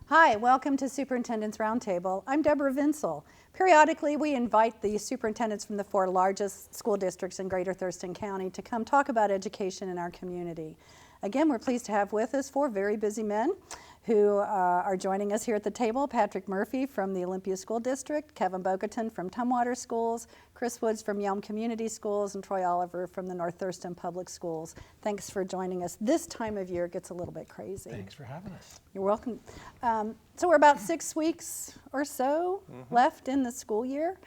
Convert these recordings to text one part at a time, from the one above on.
Hi, welcome to Superintendents Roundtable. I'm Deborah Vinsel. Periodically, we invite the superintendents from the 4 largest school districts in Greater Thurston County to come talk about education in our community. Again, we're pleased to have with us 4 very busy men who are joining us here at the table. Patrick Murphy from the Olympia School District, Kevin Bogatin from Tumwater Schools, Chris Woods from Yelm Community Schools, and Troy Oliver from the North Thurston Public Schools. Thanks for joining us. This time of year gets a little bit crazy. Thanks for having us. You're welcome. So we're about 6 weeks or so left in the school year.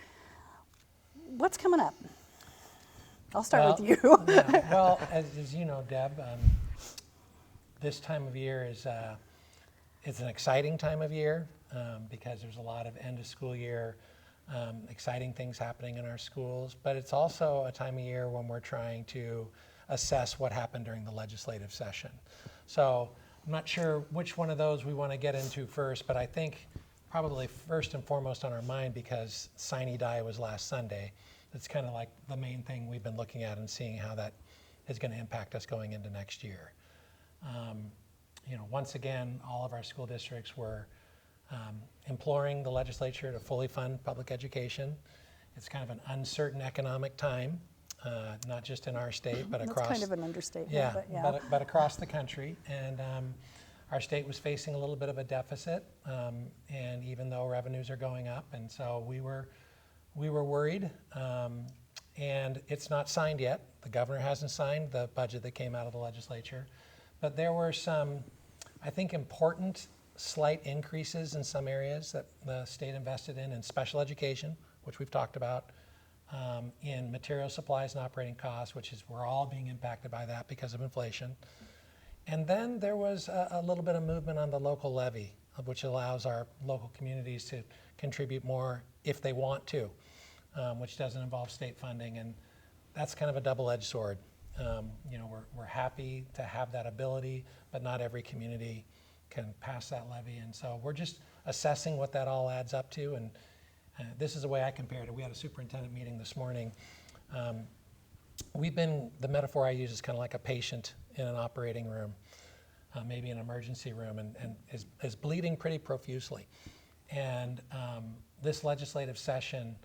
What's coming up? I'll start with you. Well, as you know, Deb, this time of year is it's an exciting time of year because there's a lot of end of school year exciting things happening in our schools, but it's also a time of year when we're trying to assess what happened during the legislative session. So I'm not sure which one of those we want to get into first, but I think probably first and foremost on our mind, because Sine Die was last Sunday, it's kind of like the main thing we've been looking at and seeing how that is going to impact us going into next year. Once again, all of our school districts were imploring the legislature to fully fund public education. It's kind of an uncertain economic time, not just in our state, but across. That's kind of an understatement. Yeah, but across the country. And our state was facing a little bit of a deficit, and even though revenues are going up, and so we were worried. And it's not signed yet. The governor hasn't signed the budget that came out of the legislature. But there were some, I think, important slight increases in some areas that the state invested in special education, which we've talked about, in material supplies and operating costs, which is we're all being impacted by that because of inflation. And then there was a little bit of movement on the local levy, which allows our local communities to contribute more if they want to, which doesn't involve state funding, and that's kind of a double-edged sword. We're happy to have that ability, but not every community can pass that levy, and so we're just assessing what that all adds up to. And this is the way I compared it. We had a superintendent meeting this morning. The metaphor I use is kind of like a patient in an operating room, maybe an emergency room, and is bleeding pretty profusely. And this legislative session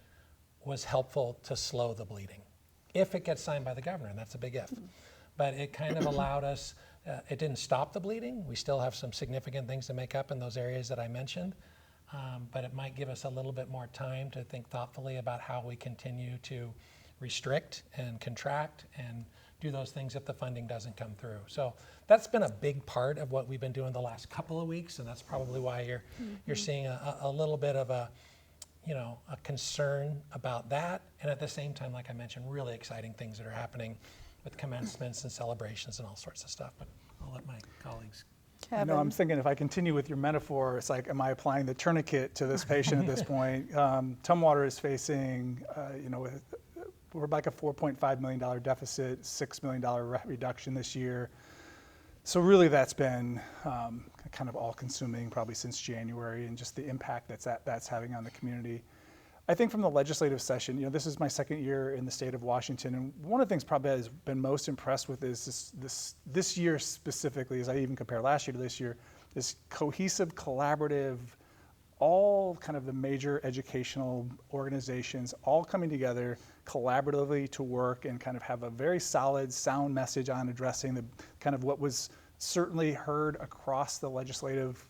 was helpful to slow the bleeding, if it gets signed by the governor, and that's a big if. But it kind of allowed us, it didn't stop the bleeding. We still have some significant things to make up in those areas that I mentioned, but it might give us a little bit more time to think thoughtfully about how we continue to restrict and contract and do those things if the funding doesn't come through. So that's been a big part of what we've been doing the last couple of weeks, and that's probably why you're seeing a little bit of a concern about that, and at the same time, like I mentioned, really exciting things that are happening with commencements and celebrations and all sorts of stuff. But I'll let my colleagues. Kevin. I'm thinking if I continue with your metaphor, it's like, am I applying the tourniquet to this patient at this point? Tumwater is facing, we're like a $4.5 million deficit, $6 million reduction this year. So really that's been kind of all-consuming probably since January, and just the impact that's having on the community. I think from the legislative session, this is my second year in the state of Washington, and one of the things probably I've been most impressed with is this year specifically, as I even compare last year to this year, this cohesive, collaborative, all kind of the major educational organizations all coming together collaboratively to work and kind of have a very solid, sound message on addressing the kind of what was certainly heard across the legislative,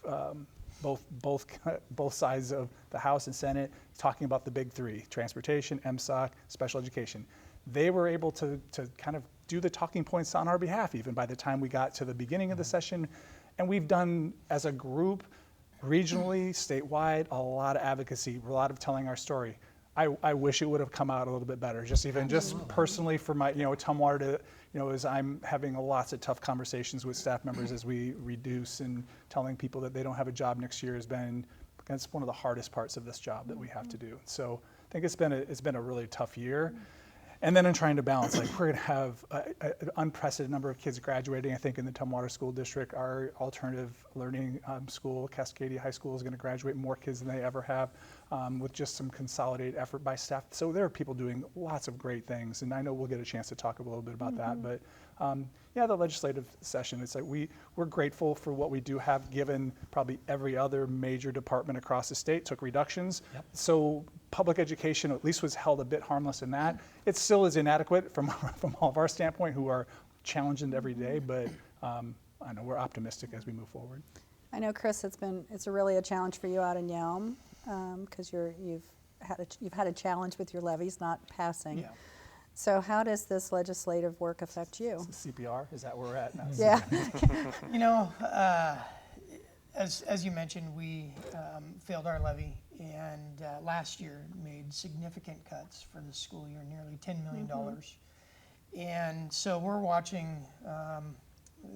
both sides of the House and Senate, talking about the big 3: transportation, MSOC, special education. They were able to kind of do the talking points on our behalf even by the time we got to the beginning of the session. And we've done, as a group, regionally, statewide, a lot of advocacy, a lot of telling our story. I wish it would have come out a little bit better, just personally for my, Tumwater to, as I'm having lots of tough conversations with staff members as we reduce, and telling people that they don't have a job next year that's one of the hardest parts of this job that we have to do. So I think it's been a really tough year. And then in trying to balance, like, we're going to have an unprecedented number of kids graduating. I think in the Tumwater School District, our alternative learning school, Cascadia High School, is going to graduate more kids than they ever have. with just some consolidated effort by staff. So there are people doing lots of great things, and I know we'll get a chance to talk a little bit about that. But yeah, the legislative session, it's like we're grateful for what we do have, given probably every other major department across the state took reductions. Yep. So public education at least was held a bit harmless in that. It still is inadequate from all of our standpoint, who are challenged every day, but I know we're optimistic as we move forward. I know, Chris, it's really a challenge for you out in Yelm, because you've had a challenge with your levies not passing. Yeah. So how does this legislative work affect you? CPR, is that where we're at now? Yeah. You know, as you mentioned, we failed our levy, and last year made significant cuts for the school year, nearly $10 million. And so we're watching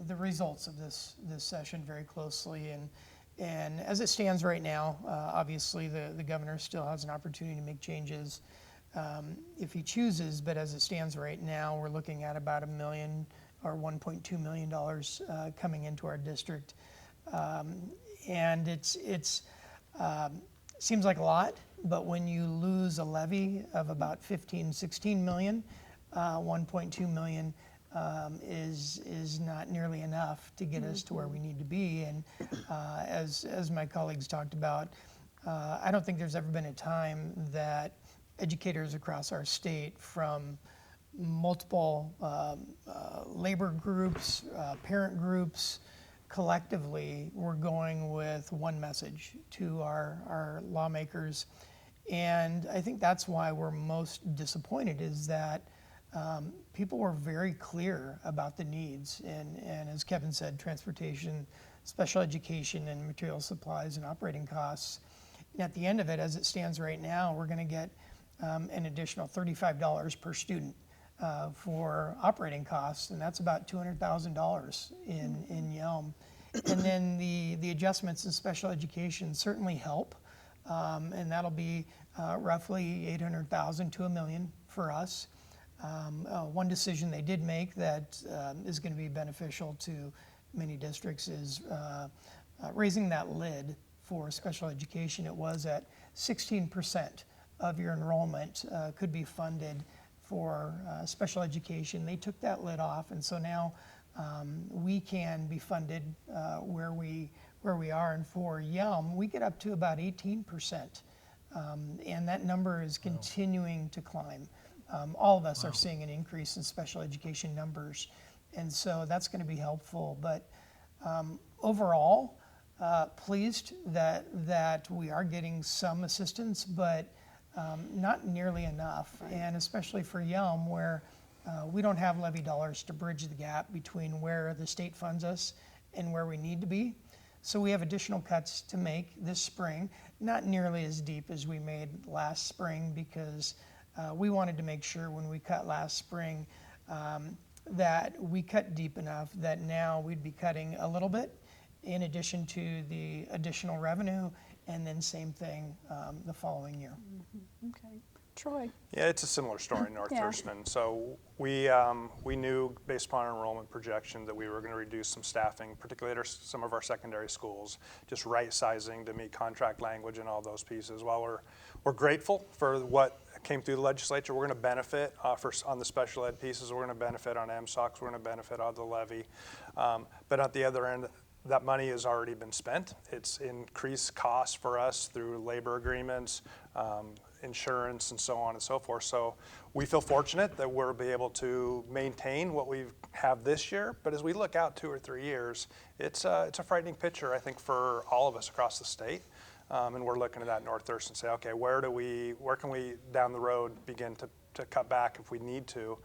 the results of this session very closely, and as it stands right now, obviously the governor still has an opportunity to make changes if he chooses, but as it stands right now, we're looking at about $1 million or $1.2 million coming into our district, and it's seems like a lot, but when you lose a levy of about 16 million, 1.2 million is not nearly enough to get us to where we need to be. And as my colleagues talked about, I don't think there's ever been a time that educators across our state, from multiple labor groups, parent groups, collectively, we're going with one message to our lawmakers. And I think that's why we're most disappointed, is that people were very clear about the needs. And as Kevin said, transportation, special education, and material supplies and operating costs. And at the end of it, as it stands right now, we're going to get an additional $35 per student for operating costs, and that's about $200,000 in Yelm. And then the adjustments in special education certainly help, and that'll be roughly $800,000 to $1 million for us. One decision they did make that is going to be beneficial to many districts is raising that lid for special education. It was at 16% of your enrollment could be funded for special education. They took that lid off, and so now we can be funded where we are. And for Yelm, we get up to about 18%, and that number is continuing to climb. All of us are seeing an increase in special education numbers, and so that's going to be helpful. But overall, pleased that we are getting some assistance, but not nearly enough, and especially for Yelm, where we don't have levy dollars to bridge the gap between where the state funds us and where we need to be. So we have additional cuts to make this spring, not nearly as deep as we made last spring, because we wanted to make sure when we cut last spring that we cut deep enough that now we'd be cutting a little bit in addition to the additional revenue, and then same thing the following year. Okay. Troy. Yeah, it's a similar story in North Yeah. Thurston. So we knew, based upon our enrollment projection, that we were going to reduce some staffing, particularly at some of our secondary schools, just right sizing to meet contract language and all those pieces. While we're grateful for what came through the legislature, we're going to benefit on the special ed pieces. We're going to benefit on MSOCs. We're going to benefit on the levy. But at the other end, that money has already been spent. It's increased costs for us through labor agreements, insurance, and so on and so forth. So we feel fortunate that we'll be able to maintain what we have this year. But as we look out 2 or 3 years, it's a frightening picture, I think, for all of us across the state. And we're looking at that in North Thurston and say, okay, where can we down the road begin to cut back if we need to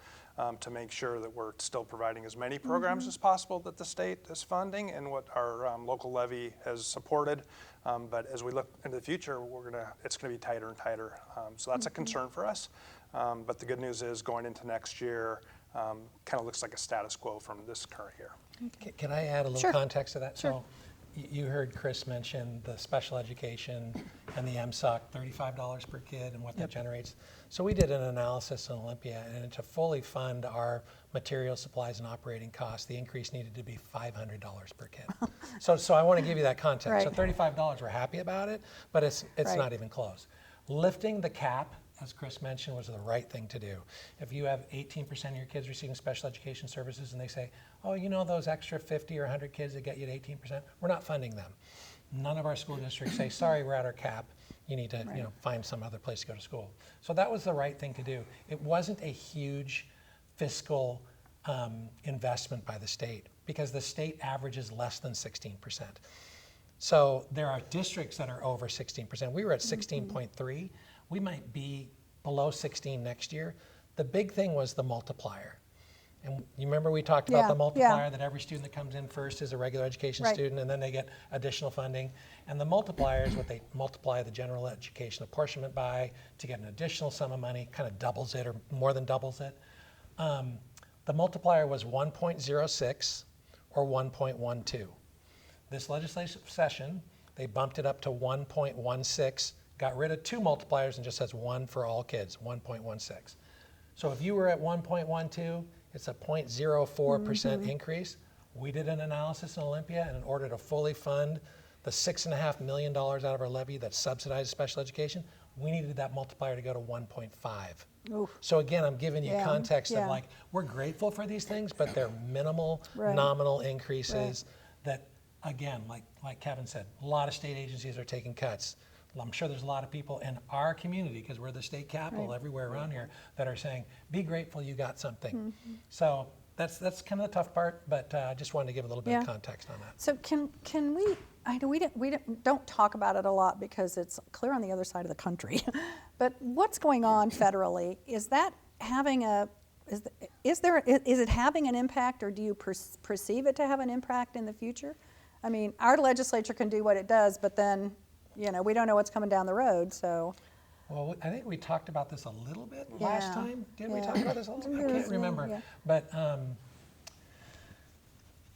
make sure that we're still providing as many programs as possible that the state is funding and what our local levy has supported. But as we look into the future, it's going to be tighter and tighter. So that's a concern for us. But the good news is, going into next year, kind of looks like a status quo from this current year. Can I add a little Sure. context to that? Sure. So you heard Chris mention the special education and the MSOC, $35 per kid, and what that generates. So we did an analysis in Olympia, and to fully fund our material supplies and operating costs, the increase needed to be $500 per kid. So I want to give you that context. Right. So $35, we're happy about it, but it's Right. not even close. lifting the cap, as Chris mentioned, was the right thing to do. If you have 18% of your kids receiving special education services and they say, oh, you know those extra 50 or 100 kids that get you to 18%, we're not funding them. None of our school districts say, sorry, we're at our cap. You need to find some other place to go to school. So that was the right thing to do. It wasn't a huge fiscal investment by the state because the state averages less than 16%. So there are districts that are over 16%. We were at 16.3. We might be below 16 next year. The big thing was the multiplier. And you remember we talked about the multiplier, that every student that comes in first is a regular education student, and then they get additional funding. And the multiplier is what they multiply the general education apportionment by to get an additional sum of money, kind of doubles it or more than doubles it. The multiplier was 1.06 or 1.12. This legislative session, they bumped it up to 1.16, got rid of 2 multipliers and just says 1 for all kids, 1.16. So if you were at 1.12, it's a 0.04% increase. We did an analysis in Olympia, and in order to fully fund the $6.5 million out of our levy that subsidizes special education, we needed that multiplier to go to 1.5. So again, I'm giving you context of like, we're grateful for these things, but they're minimal, nominal increases that, again, like Kevin said, a lot of state agencies are taking cuts. I'm sure there's a lot of people in our community, because we're the state capital everywhere around here, that are saying, be grateful you got something. So that's kind of the tough part, but I just wanted to give a little bit of context on that. So can we, I know we don't talk about it a lot because it's clear on the other side of the country, but what's going on federally, is that having is it having an impact, or do you perceive it to have an impact in the future? I mean, our legislature can do what it does, but then, you know, we don't know what's coming down the road, so. Well, I think we talked about this a little bit last time. Didn't we talk about this a little bit? I can't remember. But,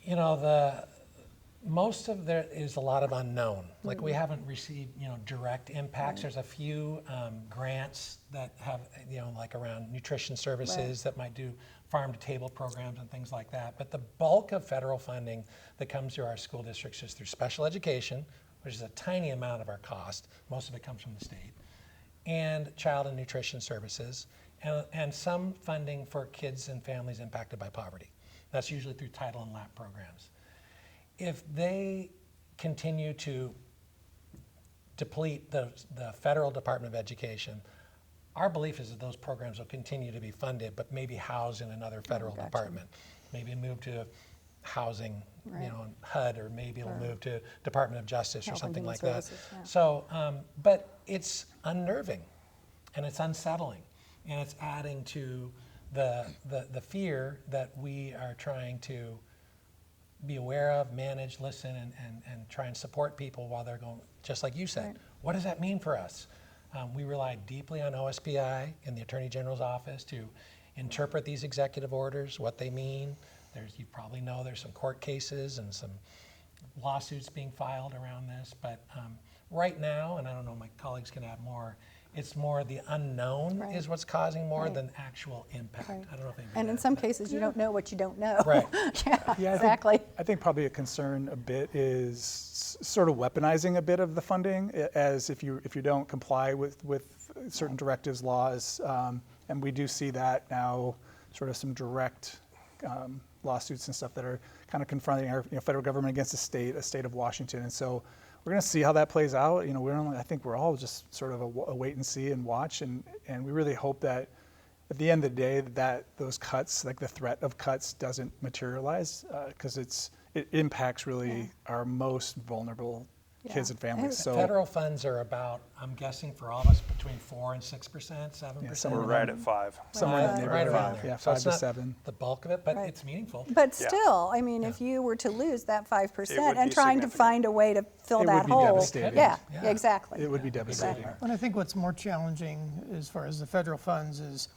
you know, most of there is a lot of unknown. Like we haven't received, you know, direct impacts. There's a few grants that have, you know, like around nutrition services that might do farm to table programs and things like that. But the bulk of federal funding that comes through our school districts is through special education, which is a tiny amount of our cost. Most of it comes from the state. And child and nutrition services, and some funding for kids and families impacted by poverty. That's usually through Title and LAP programs. If they continue to deplete the federal Department of Education, our belief is that those programs will continue to be funded, but maybe housed in another federal department. Maybe move to housing, you know, HUD, or maybe it'll move to Department of Justice or something like that. So, but it's unnerving, and it's unsettling, and it's adding to the fear that we are trying to be aware of, manage, listen, and try and support people while they're going, just like you said, what does that mean for us? We rely deeply on OSPI in the Attorney General's office to interpret these executive orders, what they mean. You probably know there's some court cases and some lawsuits being filed around this, but right now, and I don't know, my colleagues can add more, it's more the unknown is what's causing more than actual impact. I don't know if anybody And in some cases, you don't know what you don't know. Right. Yeah, Exactly. I think probably a concern a bit is sort of weaponizing a bit of the funding, as if you don't comply with certain directives, laws, and we do see that now, sort of some direct lawsuits and stuff that are kind of confronting our federal government against the state of Washington, and so we're going to see how that plays out. You know, I think we're all just sort of a wait and see and watch, and we really hope that at the end of the day that those cuts, like the threat of cuts, doesn't materialize, because it impacts really our most vulnerable kids and families. So federal funds are about, I'm guessing for all of us, between 4% and 6%, 7%. We're right at 5. somewhere in that neighborhood, right around there. yeah, So 5 it's to not 7. the bulk of it, but it's meaningful. But still, I mean, if you were to lose that 5% and be trying to significant. find a way to fill It that would be hole, devastating. yeah, Yeah. exactly. It would be devastating. And I think what's more challenging as far as the federal funds is,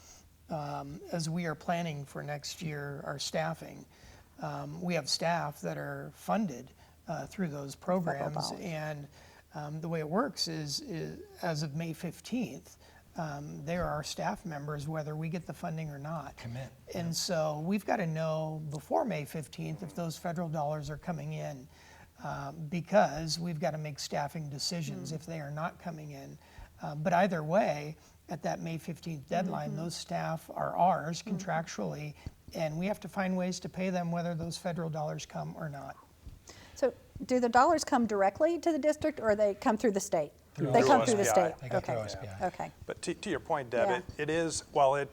as we are planning for next year, our staffing, we have staff that are funded through those programs, dollars. and the way it works is as of May 15th, there are staff members whether we get the funding or not. Commit. And so we've got to know before May 15th if those federal dollars are coming in, because we've got to make staffing decisions if they are not coming in. But either way, at that May 15th deadline, those staff are ours contractually, and we have to find ways to pay them whether those federal dollars come or not. So do the dollars come directly to the district, or they come through the state? Through They come OSPI. through the state? They go Okay. through OSPI. Okay. But to your point, Deb, Yeah. it is, while it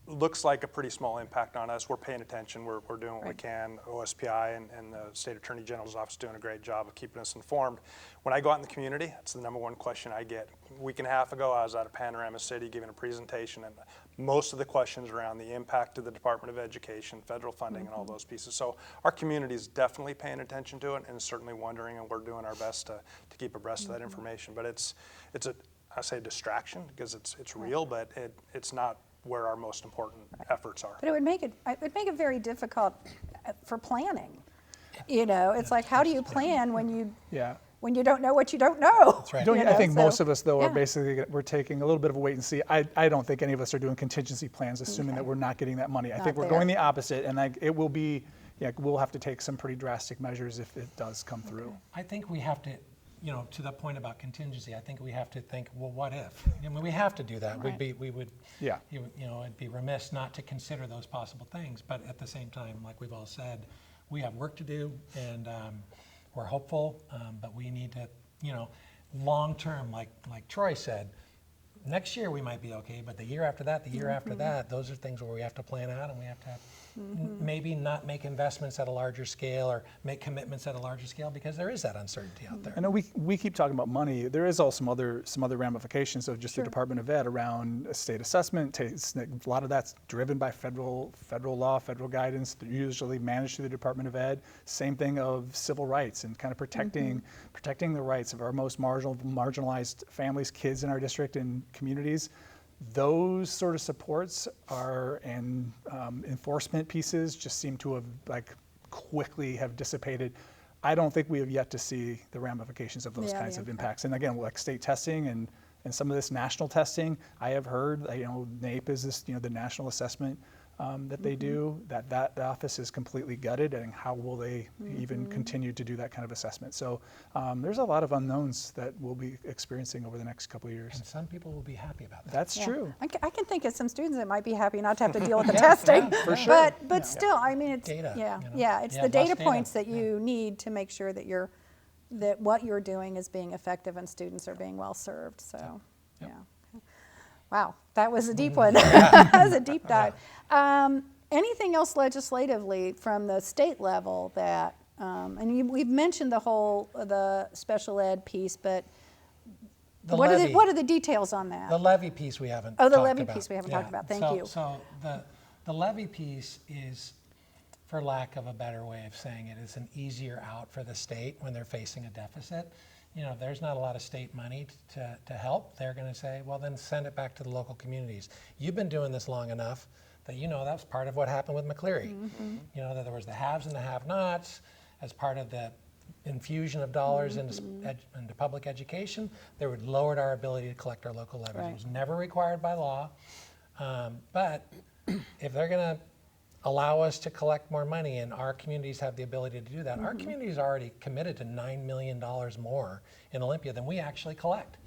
looks like a pretty small impact on us, we're paying attention, we're doing what we Right. can. OSPI and the State Attorney General's office doing a great job of keeping us informed. When I go out in the community, that's the number one question I get. A week and a half ago, I was out of Panorama City giving a presentation, and most of the questions around the impact of the Department of Education, federal funding, and all those pieces. So our community is definitely paying attention to it and certainly wondering, and we're doing our best to keep abreast of that information. But it's a, I say distraction, because it's real, but it's not where our most important efforts are. But it would make it very difficult for planning. You know, it's like, how do you plan when you Yeah. don't know what you don't know? That's right. Don't, You I know, think so- most of us, though, yeah. are basically, we're taking a little bit of a wait and see. I don't think any of us are doing contingency plans, assuming Okay. that we're not getting that money. I Not think we're there. going the opposite, and it will be, yeah, we'll have to take some pretty drastic measures if it does come through. I think we have to, you know, to the point about contingency, I think we have to think, well, what if? I mean, we have to do that. Right. We would, Yeah. you know, it'd be remiss not to consider those possible things. But at the same time, like we've all said, we have work to do, and we're hopeful, but we need to, you know, long term, like Troy said, next year we might be okay, but the year after that, the year after that, those are things where we have to plan out, and we have to maybe not make investments at a larger scale or make commitments at a larger scale, because there is that uncertainty out there. I know we keep talking about money. There is also some other ramifications of just Sure. the Department of Ed around state assessment. A lot of that's driven by federal law, federal guidance. They're usually managed through the Department of Ed. Same thing of civil rights and kind of protecting the rights of our most marginalized families, kids in our district and communities. Those sort of supports and enforcement pieces just seem to have quickly have dissipated. I don't think we have yet to see the ramifications of those Yeah, kinds the of impact. impacts. And again, like state testing and some of this national testing, I have heard, NAEP is this, the national assessment that they do, that office is completely gutted, and how will they even continue to do that kind of assessment? So there's a lot of unknowns that we'll be experiencing over the next couple of years. And some people will be happy about that. That's Yeah. true. I can think of some students that might be happy not to have to deal with the Yeah, testing. yeah, for sure. But still, I mean, it's Data, yeah, you know. yeah. It's Yeah, the less data data, points that yeah. you need to make sure that that what you're doing is being effective and students are being well served. So, Yep. yeah. Wow, that was a deep one. That was a deep dive. Anything else legislatively from the state level that, we've mentioned the special ed piece, but The what levy. are the details on that? The levy piece we haven't Oh, the talked levy about. piece we haven't talked about. Thank So- you. So the levy piece is, for lack of a better way of saying it, is an easier out for the state when they're facing a deficit. You know, if there's not a lot of state money to help, they're going to say, well, then send it back to the local communities. You've been doing this long enough that you know that's part of what happened with McCleary. You know, that there was the haves and the have-nots as part of the infusion of dollars into public education. They would lowered our ability to collect our local levies. Right. It was never required by law, but if they're going to allow us to collect more money and our communities have the ability to do that, our community's already committed to $9 million more in Olympia than we actually collect.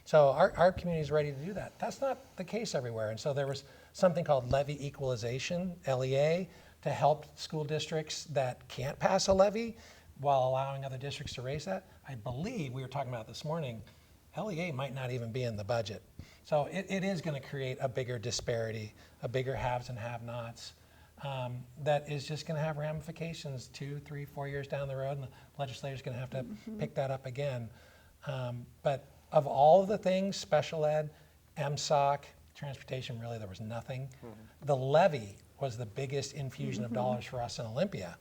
So our community is ready to do that. That's not the case everywhere. And so there was something called levy equalization, LEA, to help school districts that can't pass a levy while allowing other districts to raise that. I believe, we were talking about this morning, LEA might not even be in the budget. So it is going to create a bigger disparity, a bigger haves and have-nots. That is just going to have ramifications 2, 3, 4 years down the road, and the legislator's going to have to pick that up again. But of all of the things, special ed, MSOC, transportation, really there was nothing. The levy was the biggest infusion of dollars for us in Olympia.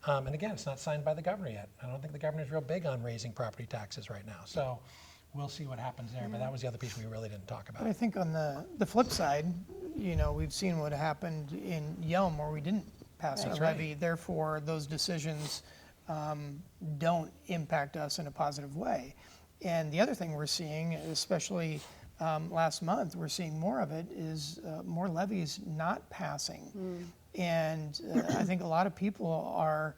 And again, it's not signed by the governor yet. I don't think the governor's real big on raising property taxes right now. So we'll see what happens there, but that was the other piece we really didn't talk about. But I think on the flip side, we've seen what happened in Yelm where we didn't pass a That's right. levy. Therefore, those decisions don't impact us in a positive way. And the other thing we're seeing, especially last month, we're seeing more of it, is more levies not passing. And I think a lot of people are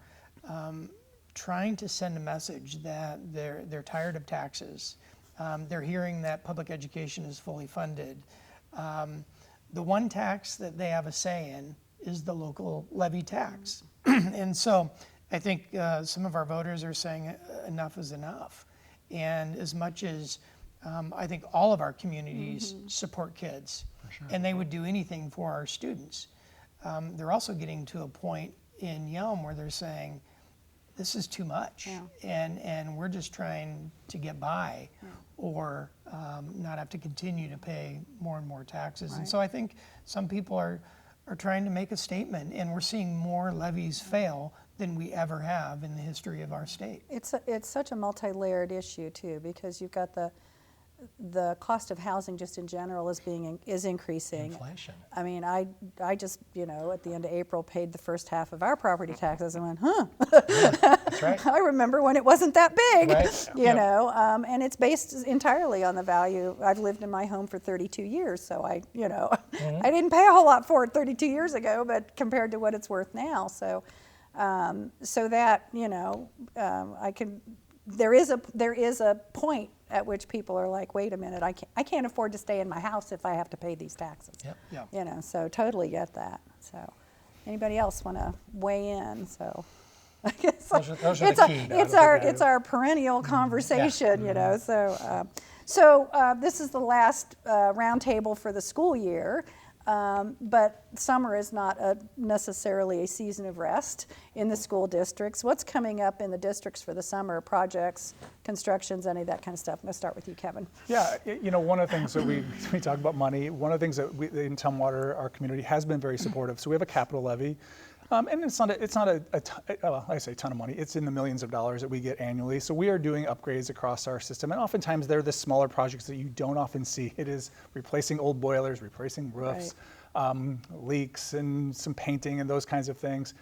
trying to send a message that they're tired of taxes. They're hearing that public education is fully funded. The one tax that they have a say in is the local levy tax. And so I think some of our voters are saying enough is enough. And as much as I think all of our communities support kids, and they would do anything for our students, they're also getting to a point in Yelm where they're saying, this is too much, and we're just trying to get by, or not have to continue to pay more and more taxes. And so I think some people are trying to make a statement, and we're seeing more levies fail than we ever have in the history of our state. It's such a multi-layered issue too, because you've got the cost of housing just in general is increasing. Inflation. I mean, I just, at the end of April paid the first half of our property taxes and went, huh. That's right. I remember when it wasn't that big, Right. and it's based entirely on the value. I've lived in my home for 32 years, so I didn't pay a whole lot for it 32 years ago, but compared to what it's worth now, so that, there is a point at which people are like, wait a minute, I can't afford to stay in my house if I have to pay these taxes. Yep. So totally get that. So anybody else want to weigh in? So I guess Those are the key. it's our perennial conversation, So this is the last roundtable for the school year. But summer is not necessarily a season of rest in the school districts. What's coming up in the districts for the summer? Projects, constructions, any of that kind of stuff? I'm going to start with you, Kevin. Yeah, one of the things that we talk about money, one of the things that in Tumwater, our community has been very supportive. So we have a capital levy. And it's not I say a ton of money. It's in the millions of dollars that we get annually. So we are doing upgrades across our system. And oftentimes they're the smaller projects that you don't often see. It is replacing old boilers, replacing roofs, leaks, and some painting and those kinds of things.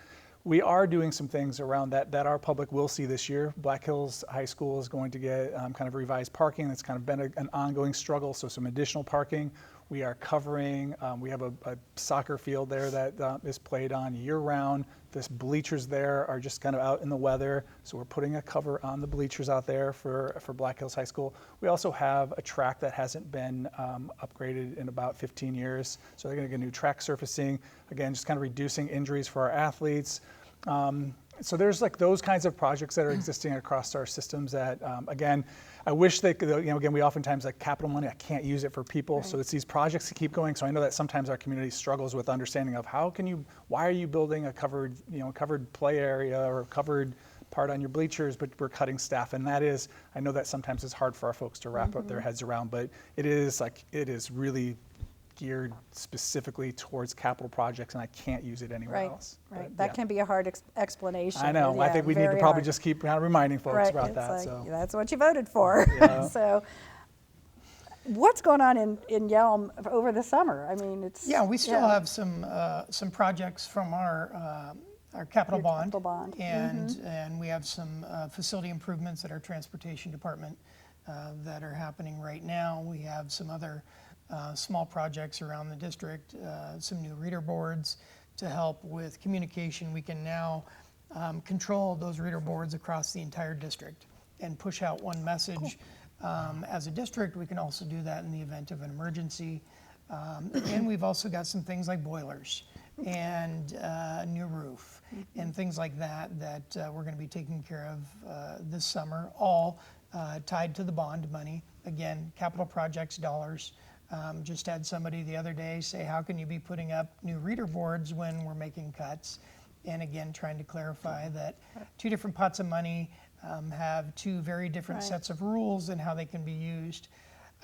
We are doing some things around that our public will see this year. Black Hills High School is going to get kind of revised parking. That's kind of been an ongoing struggle, so some additional parking. We are covering, we have a soccer field there that is played on year-round. The bleachers there are just kind of out in the weather, so we're putting a cover on the bleachers out there for Black Hills High School. We also have a track that hasn't been upgraded in about 15 years, so they're going to get new track surfacing. Again, just kind of reducing injuries for our athletes. So there's like those kinds of projects that are existing across our systems that, again, I wish they could, again, we oftentimes like capital money, I can't use it for people. So it's these projects to keep going. So I know that sometimes our community struggles with understanding of why are you building a covered play area or a covered part on your bleachers, but we're cutting staff. And that is, I know that sometimes it's hard for our folks to wrap up their heads around, but it is really geared specifically towards capital projects, and I can't use it anywhere else. Right. But, That can be a hard explanation. I know. I think we need to probably just keep reminding folks about that. Like, so that's what you voted for. Yeah. So what's going on in Yelm over the summer? I mean, it's We still have some projects from our capital bond, and we have some facility improvements at our transportation department that are happening right now. We have some other small projects around the district, some new reader boards to help with communication. We can now control those reader boards across the entire district and push out one message. As a district, we can also do that in the event of an emergency. And we've also got some things like boilers and a new roof and things like that we're going to be taking care of this summer, all tied to the bond money. Again, capital projects dollars. Just had somebody the other day say, how can you be putting up new reader boards when we're making cuts? And again, trying to clarify that two different pots of money have two very different sets of rules and how they can be used.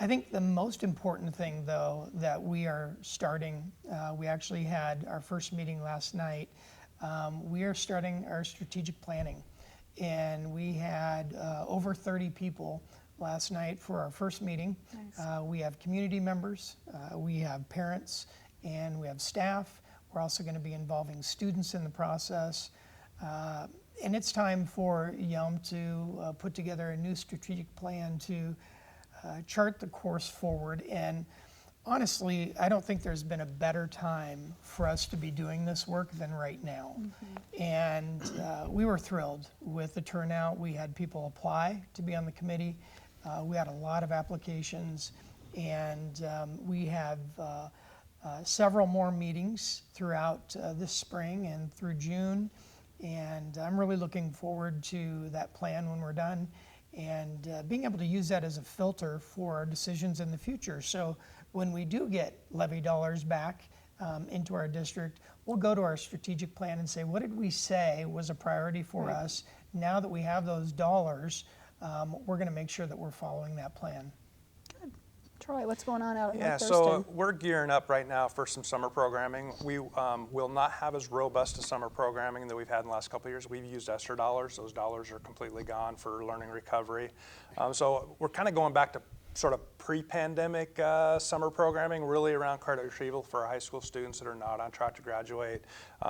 I think the most important thing, though, that we are starting, we actually had our first meeting last night, we are starting our strategic planning. And we had over 30 people last night for our first meeting. Nice. We have community members, we have parents, and we have staff. We're also going to be involving students in the process. And it's time for Yelm to put together a new strategic plan to chart the course forward. And honestly, I don't think there's been a better time for us to be doing this work than right now. And we were thrilled with the turnout. We had people apply to be on the committee. We had a lot of applications, and we have several more meetings throughout this spring and through June. And I'm really looking forward to that plan when we're done, and being able to use that as a filter for our decisions in the future. So when we do get levy dollars back into our district, we'll go to our strategic plan and say, what did we say was a priority for us? Now that we have those dollars, we're going to make sure that we're following that plan. Troy, what's going on out at Yeah, Thurston? so we're gearing up right now for some summer programming. We will not have as robust a summer programming that we've had in the last couple of years. We've used ESSER dollars. Those dollars are completely gone for learning recovery. So we're kind of going back to sort of pre-pandemic summer programming, really around credit retrieval for our high school students that are not on track to graduate,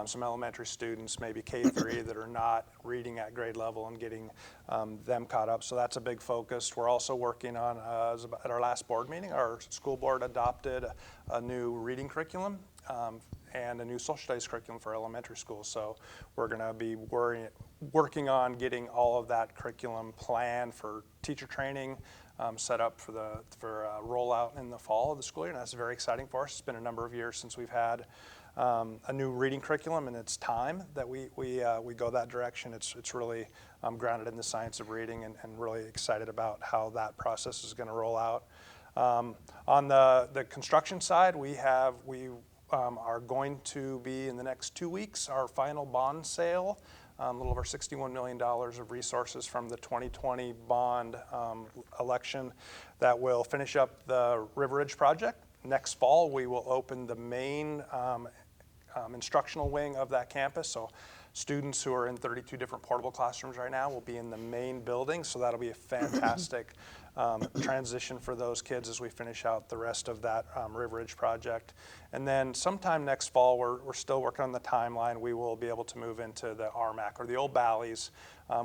some elementary students, maybe K-3 that are not reading at grade level and getting them caught up. So that's a big focus. We're also working on, at our last board meeting, our school board adopted a new reading curriculum and a new social studies curriculum for elementary schools. So we're going to be working on getting all of that curriculum planned for teacher training, set up for rollout in the fall of the school year, and that's very exciting for us. It's been a number of years since we've had a new reading curriculum, and it's time that we go that direction. It's really grounded in the science of reading, and really excited about how that process is going to roll out. On the construction side, we are going to be in the next 2 weeks our final bond sale. A little over $61 million of resources from the 2020 bond election that will finish up the River Ridge project. Next fall, we will open the main instructional wing of that campus. So students who are in 32 different portable classrooms right now will be in the main building. So that'll be a fantastic transition for those kids as we finish out the rest of that River Ridge project. And then sometime next fall, we're still working on the timeline, we will be able to move into the RMAC, or the Old Bally's,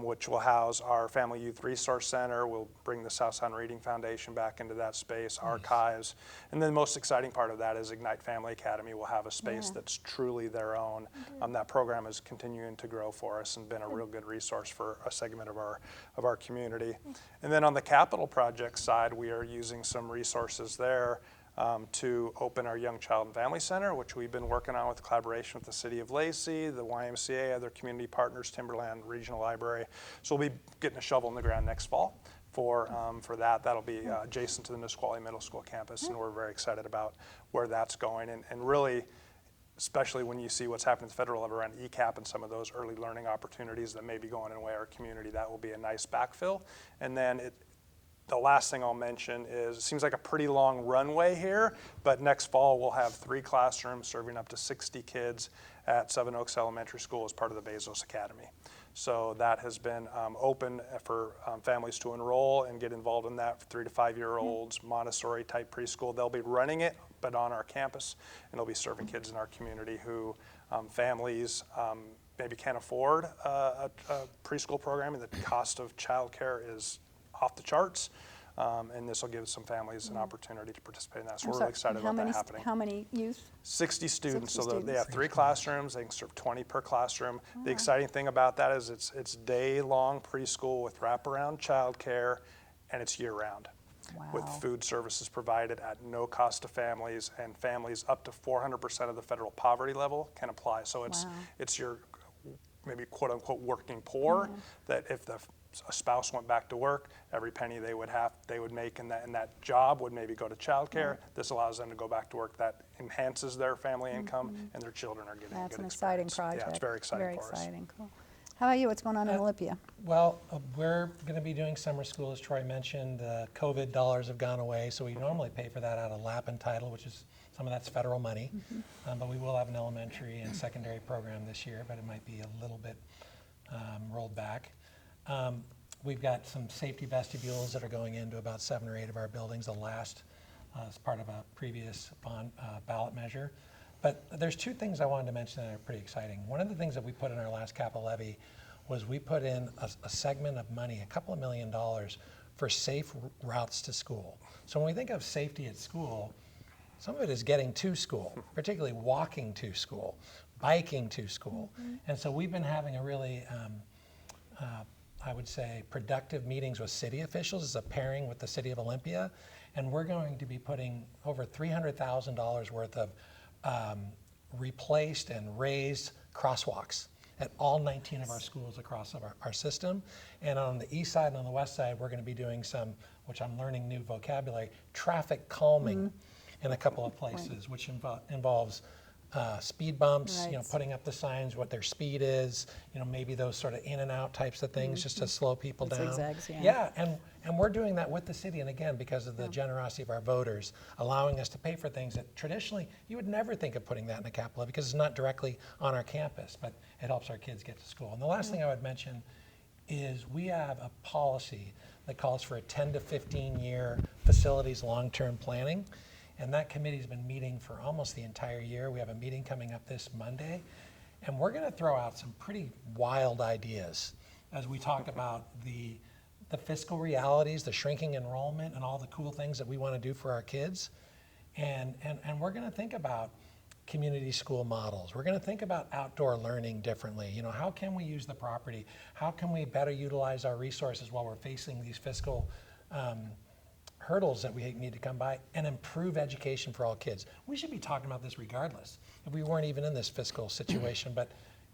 which will house our Family Youth Resource Center. We'll bring the South Sound Reading Foundation back into that space, archives. And then the most exciting part of that is Ignite Family Academy will have a space that's truly their own. That program is continuing to grow for us and been a real good resource for a segment of our community. And then on the capital project side, we are using some resources there to open our Young Child and Family Center, which we've been working on with collaboration with the City of Lacey, the YMCA, other community partners, Timberland Regional Library. So we'll be getting a shovel in the ground next fall for that. That'll be adjacent to the Nisqually Middle School campus, and we're very excited about where that's going. And really, especially when you see what's happening at the federal level around ECAP and some of those early learning opportunities that may be going away our community, that will be a nice backfill. And then the last thing I'll mention is, it seems like a pretty long runway here, but next fall we'll have 3 classrooms serving up to 60 kids at Seven Oaks Elementary School as part of the Bezos Academy. So that has been open for families to enroll and get involved in that for 3 to 5 year olds, Montessori type preschool. They'll be running it, but on our campus, and they'll be serving kids in our community who families maybe can't afford a preschool program, and the cost of childcare is off the charts, and this will give some families an opportunity to participate in that. So we're really excited about that happening. How many youth? 60 students. 60 So students. they have 3 classrooms. They can serve 20 per classroom. The exciting thing about that is it's day-long preschool with wraparound childcare, and it's year-round. With food services provided at no cost to families, and families up to 400% of the federal poverty level can apply. So it's your maybe quote-unquote working poor, that if a spouse went back to work, every penny they would make in that job would maybe go to childcare. This allows them to go back to work. That enhances their family income, and their children are getting a good That's an exciting experience. project. Yeah, it's very exciting for us. Very exciting, cool. How about you? What's going on in Olympia? Well, we're going to be doing summer school, as Troy mentioned. The COVID dollars have gone away, so we normally pay for that out of LAP and Title, which is some of that's federal money. But we will have an elementary and secondary program this year, but it might be a little bit rolled back. We've got some safety vestibules that are going into about 7 or 8 of our buildings, the last as part of a previous ballot measure. But there's 2 things I wanted to mention that are pretty exciting. One of the things that we put in our last capital levy was we put in a segment of money, a couple of $1 million, for safe routes to school. So when we think of safety at school, some of it is getting to school, particularly walking to school, biking to school. And so we've been having a really I would say, productive meetings with city officials as a pairing with the City of Olympia. And we're going to be putting over $300,000 worth of replaced and raised crosswalks at all 19 of our schools across our system. And on the east side and on the west side, we're going to be doing some, which I'm learning new vocabulary, traffic calming in a couple of places, which involves speed bumps, Right. putting up the signs, what their speed is, maybe those sort of in and out types of things just to slow people The down. zigzags, yeah. Yeah, and we're doing that with the city, and again, because of the generosity of our voters, allowing us to pay for things that traditionally you would never think of putting that in a capital because it's not directly on our campus, but it helps our kids get to school. And the last thing I would mention is we have a policy that calls for a 10 to 15 year facilities long-term planning. And that committee's been meeting for almost the entire year. We have a meeting coming up this Monday. And we're going to throw out some pretty wild ideas as we talk about the fiscal realities, the shrinking enrollment, and all the cool things that we want to do for our kids. And we're going to think about community school models. We're going to think about outdoor learning differently. How can we use the property? How can we better utilize our resources while we're facing these fiscal hurdles that we need to come by and improve education for all kids? We should be talking about this regardless if we weren't even in this fiscal situation, but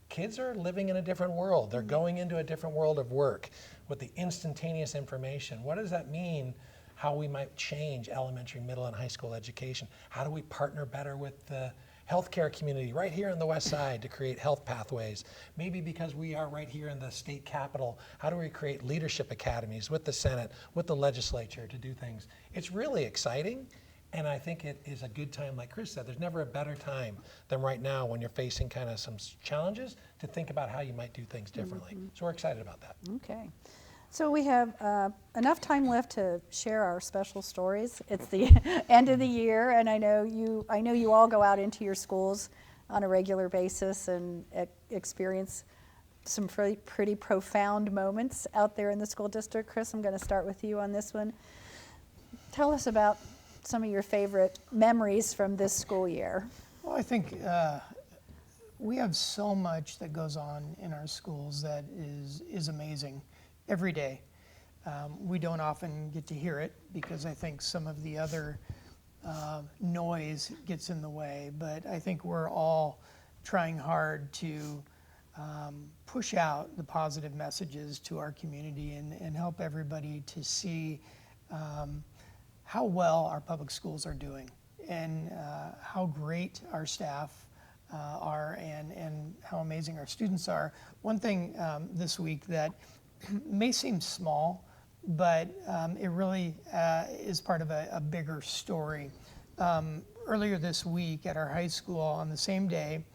kids are living in a different world. They're going into a different world of work with the instantaneous information. What does that mean? How we might change elementary, middle, and high school education? How do we partner better with the healthcare community right here on the west side to create health pathways? Maybe because we are right here in the state capitol, how do we create leadership academies with the Senate, with the legislature to do things? It's really exciting, and I think it is a good time, like Chris said, there's never a better time than right now when you're facing kind of some challenges to think about how you might do things differently. So we're excited about that. Okay. So we have enough time left to share our special stories. It's the end of the year, and I know you all go out into your schools on a regular basis and experience some pretty profound moments out there in the school district. Chris, I'm going to start with you on this one. Tell us about some of your favorite memories from this school year. Well, I think we have so much that goes on in our schools that is amazing every day. We don't often get to hear it because I think some of the other noise gets in the way, but I think we're all trying hard to push out the positive messages to our community and help everybody to see how well our public schools are doing and how great our staff are and how amazing our students are. One thing this week that may seem small, but it really is part of a bigger story. Earlier this week at our high school on the same day,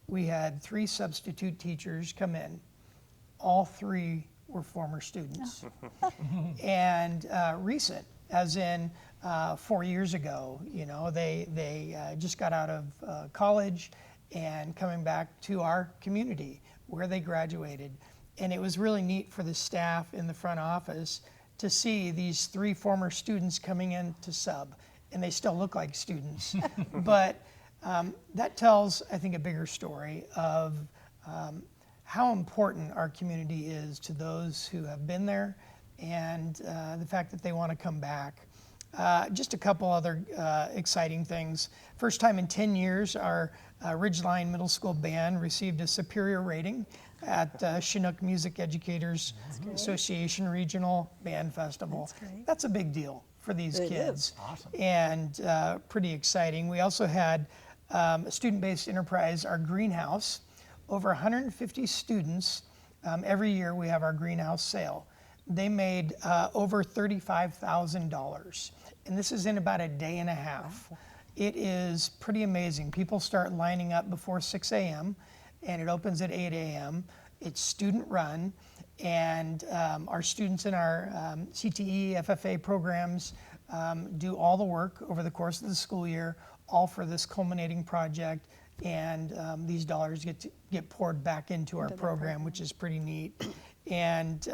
we had 3 substitute teachers come in. All 3 were former students. And recent, as in 4 years ago, they just got out of college and coming back to our community where they graduated. And it was really neat for the staff in the front office to see these 3 former students coming in to sub, and they still look like students. But that tells, I think, a bigger story of how important our community is to those who have been there and the fact that they want to come back. Just a couple other exciting things. First time in 10 years, our Ridgeline Middle School band received a superior rating at Chinook Music Educators Association Regional Band Festival. That's great. That's a big deal for these It kids. is. Awesome. And pretty exciting. We also had a student-based enterprise, our greenhouse. Over 150 students. Every year we have our greenhouse sale. They made over $35,000. And this is in about a day and a half. It is pretty amazing. People start lining up before 6 a.m. and it opens at 8 a.m. It's student run, and our students in our CTE, FFA programs do all the work over the course of the school year, all for this culminating project, and these dollars get poured back into our program, which is pretty neat. And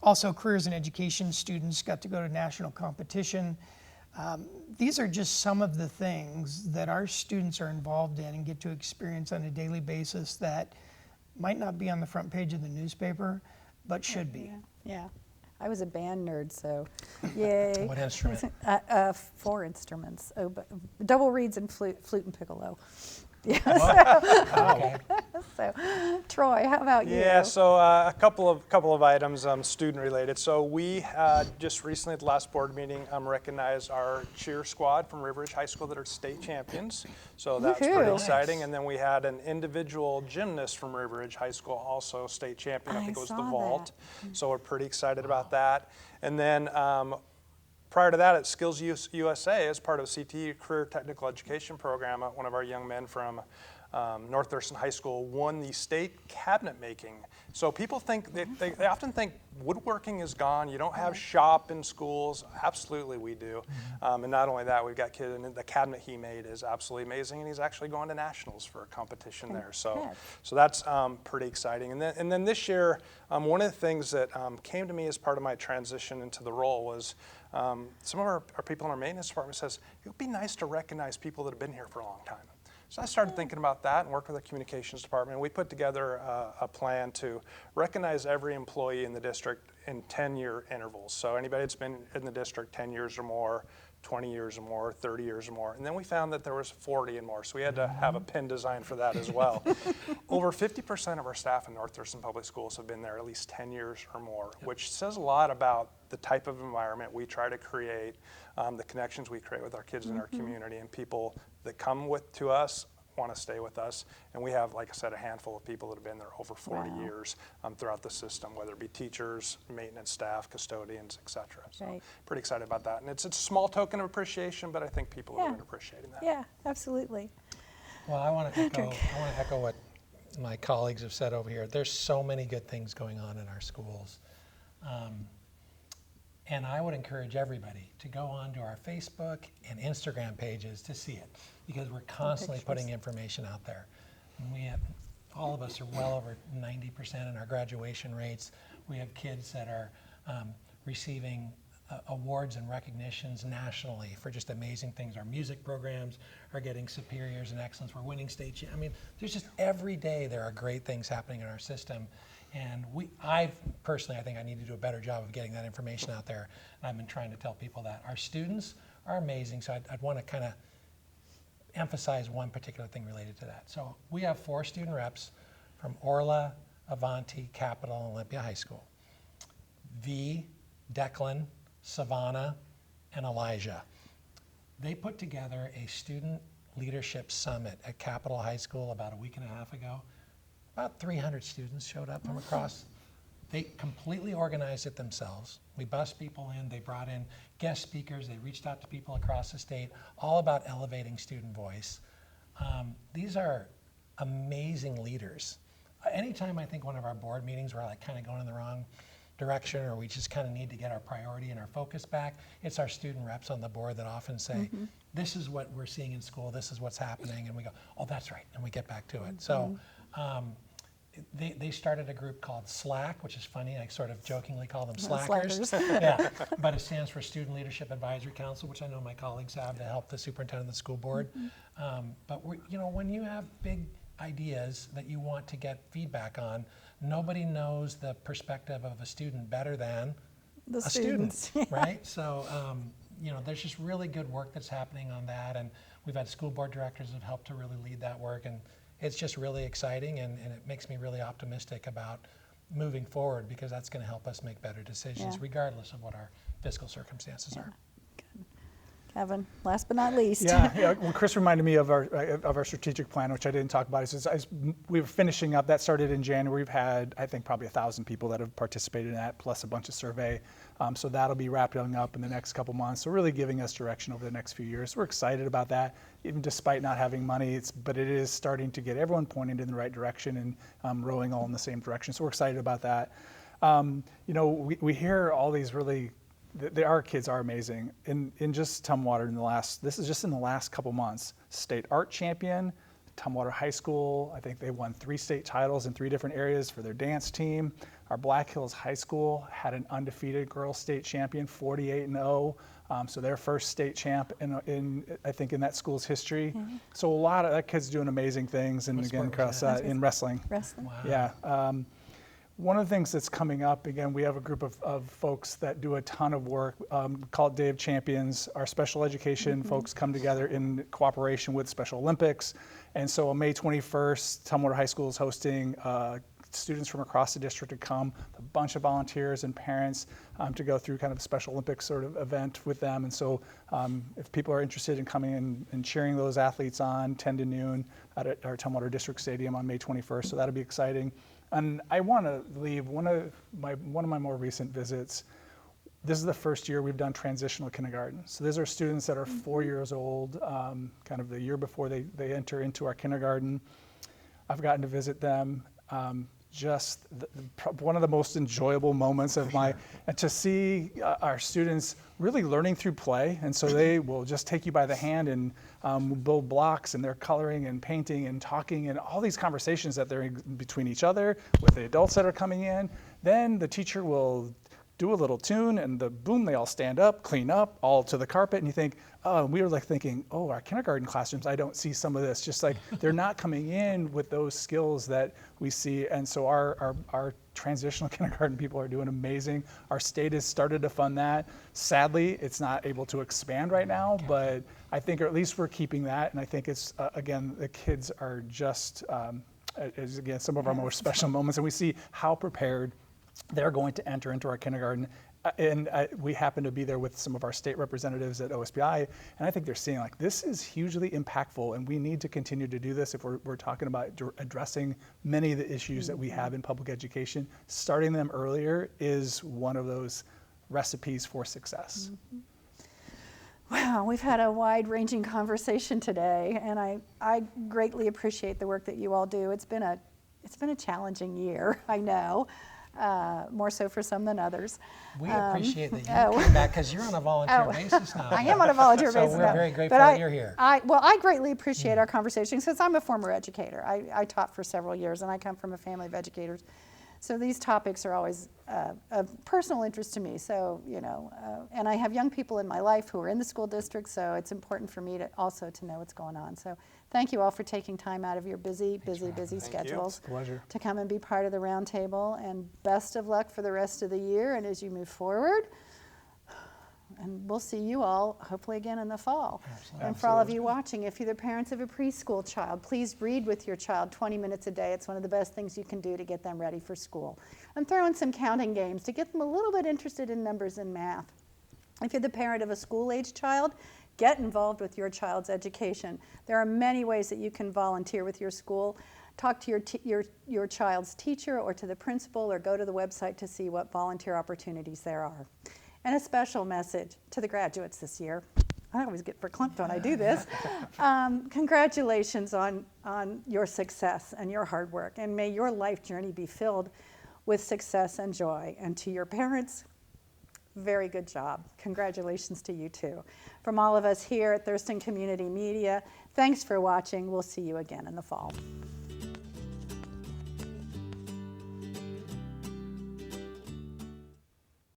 also careers in education students got to go to national competition. These are just some of the things that our students are involved in and get to experience on a daily basis that might not be on the front page of the newspaper, but should be. Yeah. I was a band nerd, so yay. What instrument? 4 instruments, double reeds and flute and piccolo. Yeah, Okay. so Troy, how about you? Yeah, so a couple of items student related. So we just recently at the last board meeting recognized our cheer squad from River Ridge High School that are state champions. So that's pretty Woohoo. exciting. And then we had an individual gymnast from River Ridge High School, also state champion. I think it was the saw vault. that. So we're pretty excited about that. And then prior to that, at Skills USA, as part of CTE Career Technical Education Program, one of our young men from North Thurston High School won the state cabinet making. So people think, they often think woodworking is gone, you don't have shop in schools. Absolutely we do. And not only that, we've got kids, and the cabinet he made is absolutely amazing, and he's actually going to nationals for a competition there. So that's pretty exciting. And then this year, one of the things that came to me as part of my transition into the role was some of our people in our maintenance department says, it would be nice to recognize people that have been here for a long time. So I started thinking about that and worked with the communications department. We put together a plan to recognize every employee in the district in 10-year intervals. So anybody that's been in the district 10 years or more, 20 years or more, 30 years or more. And then we found that there was 40 and more, so we had to have a pin design for that as well. Over 50% of our staff in North Thurston Public Schools have been there at least 10 years or more, which says a lot about the type of environment we try to create, the connections we create with our kids in our community, and people that come to us want to stay with us. And we have, like I said, a handful of people that have been there over 40 years throughout the system, whether it be teachers, maintenance staff, custodians, et cetera. So pretty excited about that. And it's a small token of appreciation, but I think people have been appreciating that. Yeah, absolutely. Well, I want to echo what my colleagues have said over here. There's so many good things going on in our schools. And I would encourage everybody to go onto our Facebook and Instagram pages to see it, because we're constantly putting information out there. And we have, all of us are well over 90% in our graduation rates. We have kids that are receiving awards and recognitions nationally for just amazing things. Our music programs are getting superiors and excellence. We're winning state. I mean, there's just every day there are great things happening in our system. And I personally think I need to do a better job of getting that information out there. And I've been trying to tell people that. Our students are amazing, so I'd want to kind of emphasize one particular thing related to that. So we have 4 student reps from Orla, Avanti, Capital, and Olympia High School. V, Declan, Savannah, and Elijah. They put together a student leadership summit at Capital High School about a week and a half ago. About 300 students showed up from across. They completely organized it themselves. We bussed people in, they brought in guest speakers, they reached out to people across the state, all about elevating student voice. These are amazing leaders. Anytime I think one of our board meetings we're like kind of going in the wrong direction, or we just kind of need to get our priority and our focus back, it's our student reps on the board that often say, this is what we're seeing in school, this is what's happening, and we go, oh, that's right, and we get back to it. So they started a group called SLAC, which is funny, I sort of jokingly call them slackers. Yeah, but it stands for Student Leadership Advisory Council, which I know my colleagues have to help the superintendent of the school board. But when you have big ideas that you want to get feedback on, nobody knows the perspective of a student better than The a students. student, right? So, there's just really good work that's happening on that, and we've had school board directors that have helped to really lead that work, and it's just really exciting, and it makes me really optimistic about moving forward, because that's going to help us make better decisions regardless of what our fiscal circumstances are. Kevin, last but not least. Yeah. Well, Chris reminded me of our strategic plan, which I didn't talk about. We were finishing up. That started in January. We've had, I think, probably 1,000 people that have participated in that, plus a bunch of survey. So that'll be wrapping up in the next couple months. So really giving us direction over the next few years. We're excited about that, even despite not having money. But it is starting to get everyone pointed in the right direction and rowing all in the same direction. So we're excited about that. We hear all these really. Our kids are amazing. In just Tumwater, this is just in the last couple months, state art champion, Tumwater High School, I think they won 3 state titles in 3 different areas for their dance team. Our Black Hills High School had an undefeated girls state champion, 48-0. So their first state champ in I think in that school's history. So a lot of that kid's doing amazing things, and What again, sport was across that? in wrestling. Wrestling. Wow. Yeah. One of the things that's coming up, again, we have a group of folks that do a ton of work, called Day of Champions. Our special education folks come together in cooperation with Special Olympics. And so on May 21st, Tumwater High School is hosting students from across the district to come, a bunch of volunteers and parents to go through kind of a Special Olympics sort of event with them. And so if people are interested in coming in and cheering those athletes on 10 to noon at our Tumwater District Stadium on May 21st, so that'll be exciting. And I want to leave one of my more recent visits. This is the first year we've done transitional kindergarten. So these are students that are 4 years old, kind of the year before they enter into our kindergarten. I've gotten to visit them. Just one of the most enjoyable moments of and to see our students really learning through play. And so they will just take you by the hand and build blocks, and they're coloring and painting and talking and all these conversations that they're in between each other with the adults that are coming in. Then the teacher will do a little tune, and boom, they all stand up, clean up, all to the carpet, and you think, oh, we were like thinking, oh, our kindergarten classrooms, I don't see some of this. Just like they're not coming in with those skills that we see, and so our transitional kindergarten people are doing amazing. Our state has started to fund that. Sadly, it's not able to expand right now, but I think, or at least we're keeping that, and I think it's, again, the kids are just, is again, some of our most special moments, and we see how prepared they're going to enter into our kindergarten. And we happen to be there with some of our state representatives at OSBI, and I think they're seeing like this is hugely impactful, and we need to continue to do this if we're talking about addressing many of the issues that we have in public education. Starting them earlier is one of those recipes for success. Wow, we've had a wide-ranging conversation today, and I greatly appreciate the work that you all do. It's been a challenging year, I know. More so for some than others. We appreciate that you came back because you're on a volunteer basis now. I am on a volunteer basis So now. we're very grateful that you're here. I greatly appreciate our conversation since I'm a former educator. I taught for several years, and I come from a family of educators. So these topics are always of personal interest to me. So, and I have young people in my life who are in the school district, so it's important for me to also to know what's going on. So thank you all for taking time out of your busy schedules Pleasure. to come and be part of the roundtable, and best of luck for the rest of the year and as you move forward. And we'll see you all hopefully again in the fall. Absolutely. And for all of you watching, if you're the parents of a preschool child, please read with your child 20 minutes a day. It's one of the best things you can do to get them ready for school. And throw in some counting games to get them a little bit interested in numbers and math. If you're the parent of a school-age child, get involved with your child's education. There are many ways that you can volunteer with your school. Talk to your child's teacher or to the principal, or go to the website to see what volunteer opportunities there are. And a special message to the graduates this year. I always get verklempt when I do this. Congratulations on your success and your hard work, and may your life journey be filled with success and joy. And to your parents, very good job. Congratulations to you too. From all of us here at Thurston Community Media, thanks for watching. We'll see you again in the fall.